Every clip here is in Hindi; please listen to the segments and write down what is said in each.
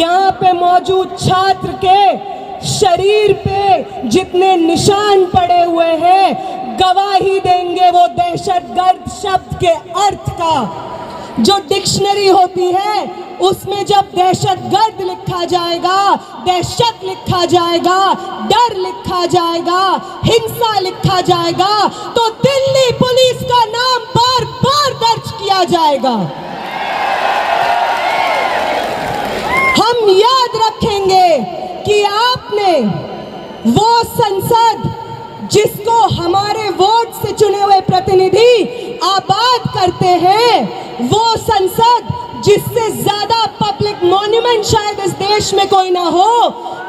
यहाँ पे मौजूद छात्र के शरीर पे जितने निशान पड़े हुए हैं गवाही देंगे वो दहशतगर्द शब्द के अर्थ का। जो डिक्शनरी होती है उसमें जब दहशतगर्द लिखा जाएगा, दहशत लिखा जाएगा, डर लिखा जाएगा, हिंसा लिखा जाएगा, तो दिल्ली पुलिस का नाम बार बार दर्ज किया जाएगा। हम याद रखेंगे कि आपने वो संसद जिसको हमारे वोट से चुने हुए प्रतिनिधि आबाद करते हैं, वो संसद जिससे ज्यादा पब्लिक मॉन्यूमेंट शायद इस देश में कोई ना हो,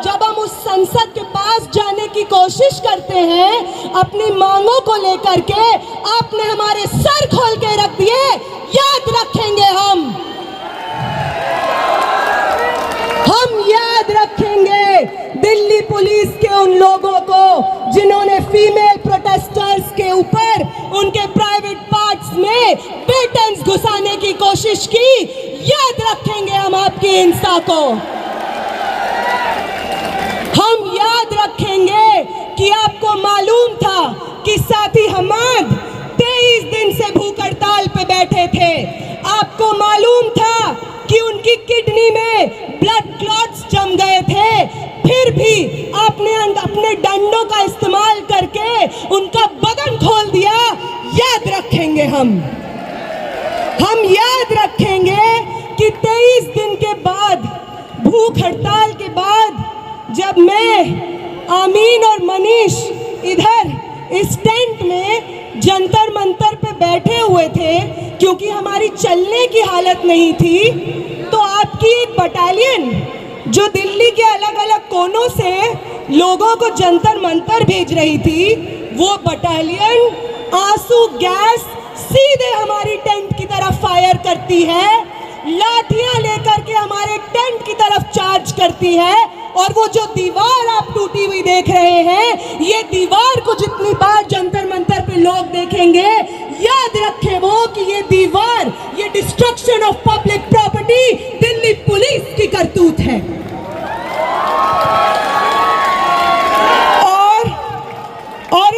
जब हम उस संसद के पास जाने की कोशिश करते हैं अपनी मांगों को लेकर के, आपने हमारे सर खोल के रख दिए। याद रखेंगे हम याद रखेंगे दिल्ली पुलिस के उन लोगों को जिन्होंने फीमेल प्रोटेस्टर्स के ऊपर उनके प्राइवेट पार्ट्स में पेटेंट्स घुसाने की कोशिश की। याद रखेंगे हम आपकी हिंसा को। हम याद रखेंगे कि आपको मालूम था कि साथी हमाद 23 दिन से भूख हड़ताल पे बैठे थे। आपको मालूम था कि उनकी किडनी में ब्लड क्लॉट्स जम गए थे, फिर भी आपने अपने डंडों का इस्तेमाल करके उनका बदन खोल दिया। याद रखेंगे हम याद रखेंगे कि 23 दिन के बाद, भूख हड़ताल के बाद, जब मैं, आमीन और मनीष इधर इस टेंट में जंतर मंतर पे बैठे हुए थे क्योंकि हमारी चलने की हालत नहीं थी, तो आपकी एक बटालियन जो दिल्ली के अलग अलग कोनों से लोगों को जंतर मंतर भेज रही थी, वो बटालियन आंसू गैस सीधे हमारी टेंट की तरफ फायर करती है, लाठियां लेकर के हमारे टेंट की तरफ चार्ज करती है। और वो जो दीवार आप टूटी हुई देख रहे हैं, ये दीवार को जितनी बार जंतर मंतर पे लोग देखेंगे, याद रखें वो कि ये दीवार, ये destruction of public property Delhi police की करतूत है। और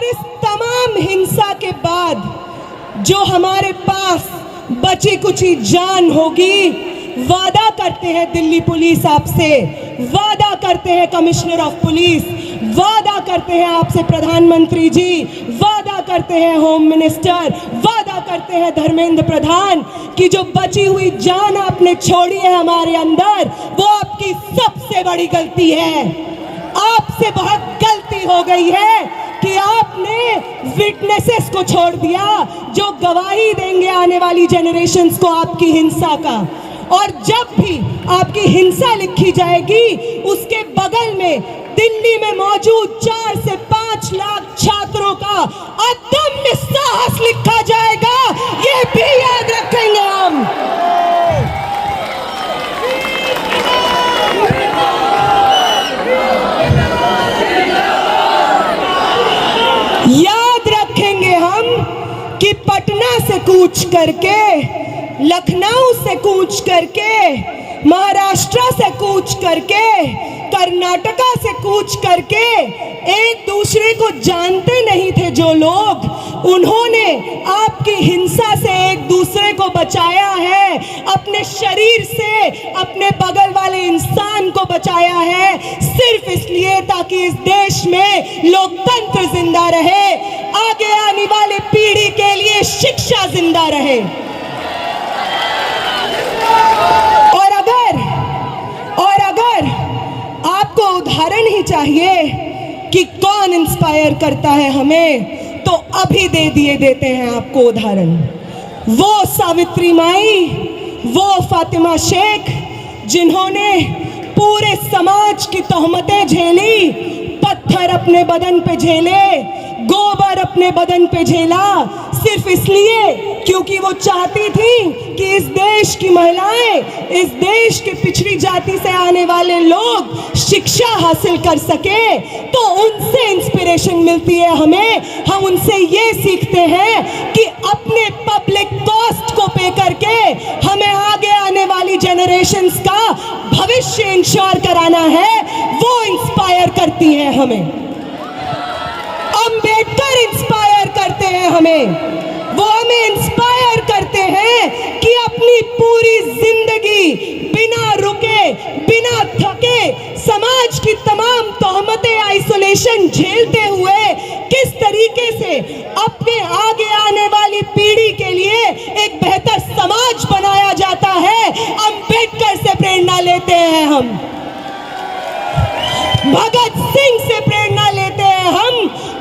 इस तमाम हिंसा के बाद जो हमारे पास बची कुची जान होगी, वादा करते हैं दिल्ली पुलिस आपसे, वादा करते हैं कमिश्नर ऑफ पुलिस, वादा करते हैं आपसे प्रधानमंत्री जी, वादा करते हैं होम मिनिस्टर, वादा करते हैं धर्मेंद्र प्रधान कि जो बची हुई जान आपने छोड़ी है हमारे अंदर, वो आपकी सबसे बड़ी गलती है। आपसे बहुत गलती हो गई है कि आपने विटनेसेस को छोड़ दिया जो गवाही देंगे आने वाली जनरेशन्स को आपकी हिंसा का। और जब भी आपकी हिंसा लिखी जाएगी, उसके बगल में दिल्ली में मौजूद 4 से 5 लाख छात्रों का अदम्य साहस लिखा जाएगा। ये भी याद रखेंगे हम। याद रखेंगे हम कि पटना से कूच करके, लखनऊ से कूच करके, महाराष्ट्र से कूच करके, कर्नाटका से कूच करके, एक दूसरे को जानते नहीं थे जो लोग, उन्होंने आपकी हिंसा से एक दूसरे को बचाया है, अपने शरीर से अपने बगल वाले इंसान को बचाया है, सिर्फ इसलिए ताकि इस देश में लोकतंत्र जिंदा रहे, आगे आने वाले पीढ़ी के लिए शिक्षा जिंदा रहे। और अगर आपको उदाहरण ही चाहिए कि कौन इंस्पायर करता है हमें, तो अभी देते हैं आपको उदाहरण। वो सावित्री माई, वो फातिमा शेख जिन्होंने पूरे समाज की तोहमतें झेली, पत्थर अपने बदन पे झेले, गोबर अपने बदन पे झेला, सिर्फ इसलिए क्योंकि वो चाहती थी कि इस देश की महिलाएं, इस देश के पिछड़ी जाति से आने वाले लोग शिक्षा हासिल कर सके। तो उनसे इंस्पिरेशन मिलती है हमें। हम उनसे ये सीखते हैं कि अपने पब्लिक कॉस्ट को पे करके हमें आगे आने वाली जनरेशन्स का भविष्य इंश्योर कराना है। वो इंस्पायर करती हैं हमें। अंबेडकर इंस्पायर करते हैं हमें। वो हमें इंस्पायर करते हैं कि अपनी पूरी जिंदगी बिना रुके, बिना थके, समाज की तमाम तोहमतें, आइसोलेशन झेलते हुए किस तरीके से अपने आगे आने वाली पीढ़ी के लिए एक बेहतर समाज बनाया जाता है। अंबेडकर से प्रेरणा लेते हैं हम, भगत सिंह से प्रेरणा लेते हैं हम।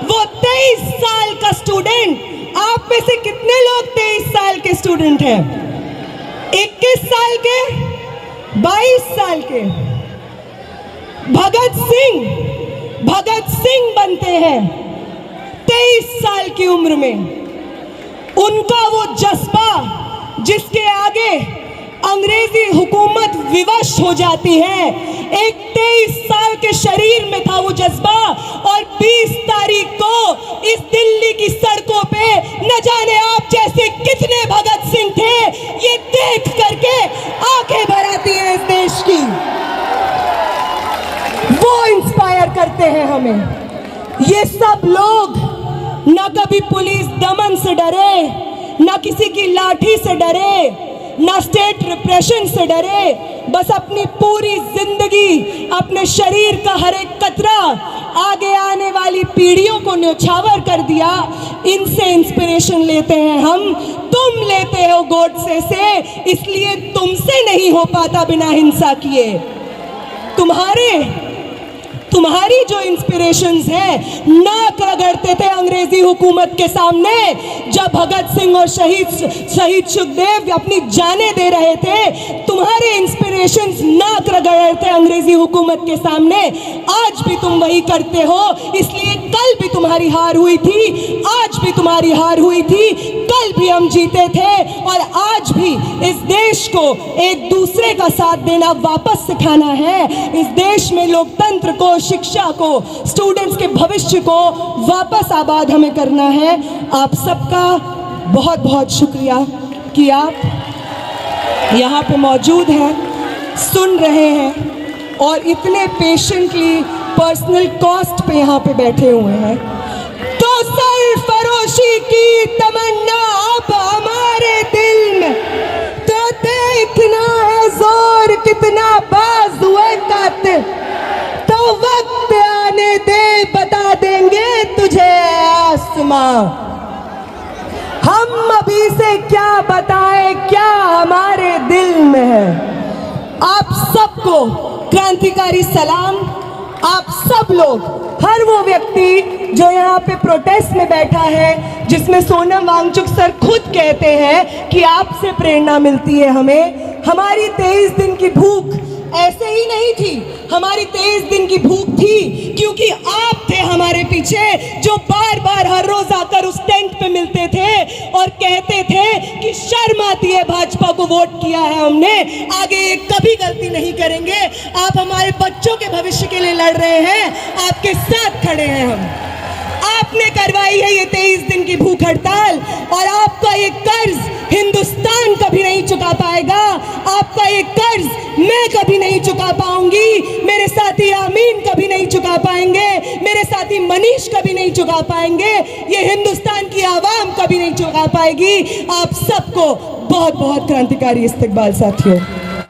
वो 23 साल का स्टूडेंट, आप में से कितने लोग 23 साल के स्टूडेंट हैं? 21 साल के, 22 साल के। भगत सिंह बनते हैं 23 साल की उम्र में। उनका वो जज्बा जिसके आगे अंग्रेजी हुकूमत विवश हो जाती है, एक 23 साल के शरीर में था वो जज्बा। और 20 तारीख को इस दिल्ली की सड़कों पे न जाने आप जैसे कितने भगत सिंह थे, ये देख करके आंखें भर आती हैं इस देश की। वो इंस्पायर करते हैं हमें। ये सब लोग न कभी पुलिस दमन से डरे, न किसी की लाठी से डरे, ना स्टेट रिप्रेशन से डरे। बस अपनी पूरी जिंदगी, अपने शरीर का हर एक कतरा आगे आने वाली पीढ़ियों को न्यौछावर कर दिया। इनसे इंस्पिरेशन लेते हैं हम। तुम लेते हो गोडसे से, इसलिए तुमसे नहीं हो पाता बिना हिंसा किए। तुम्हारी जो इंस्पिरेशंस है, नाक रगड़ते थे अंग्रेजी हुकूमत के सामने जब भगत सिंह और शहीद सुखदेव अपनी जानें दे रहे थे। तुम्हारे इंस्पिरेशंस नाक रगड़ते थे अंग्रेजी हुकूमत के सामने। आज भी तुम वही करते हो, इसलिए कल भी तुम्हारी हार हुई थी, आज भी तुम्हारी हार हुई थी, कल भी हम जीते थे। और आज भी इस देश को एक दूसरे का साथ देना वापस सिखाना है। इस देश में लोकतंत्र को, शिक्षा को, स्टूडेंट्स के भविष्य को वापस आबाद हमें करना है। आप सबका बहुत बहुत शुक्रिया कि आप यहाँ पे मौजूद हैं, सुन रहे हैं और इतने पेशेंटली पर्सनल कॉस्ट पे यहाँ पे बैठे हुए हैं। तो सरफरोशी की तमन्ना अब हमारे दिल में, तो देखना है जोर कितना बाजुए कातिल। तो वक्त आने दे, बता देंगे तुझे आसमां। हम अभी से क्या बताएं, क्या हमारे दिल में है। आप सबको क्रांतिकारी सलाम। आप सब लोग, हर वो व्यक्ति जो यहाँ पे प्रोटेस्ट में बैठा है, जिसमें सोनम वांगचुक सर खुद कहते हैं कि आपसे प्रेरणा मिलती है हमें। हमारी 23 दिन की भूख ऐसे ही नहीं थी, हमारी 23 दिन की भूख थी क्योंकि आप थे हमारे पीछे, जो बार बार हर रोज आकर उस टेंट पे मिलते थे और कहते थे कि शर्म आती है, भाजपा को वोट किया है हमने, आगे ये कभी गलती नहीं करेंगे। आप हमारे बच्चों के भविष्य के लिए लड़ रहे हैं, आपके साथ खड़े हैं हम। आपने करवाई है ये 23 दिन की भूख हड़ताल और आपका ये कर्ज हिंदुस्तान कभी नहीं चुका पाएगा। आपका ये कर्ज मैं कभी नहीं चुका पाऊंगी, मेरे साथी आमीन कभी नहीं चुका पाएंगे, मेरे साथी मनीष कभी नहीं चुका पाएंगे, ये हिंदुस्तान की आवाम कभी नहीं चुका पाएगी। आप सबको बहुत बहुत क्रांतिकारी इस्तकबाल साथियों।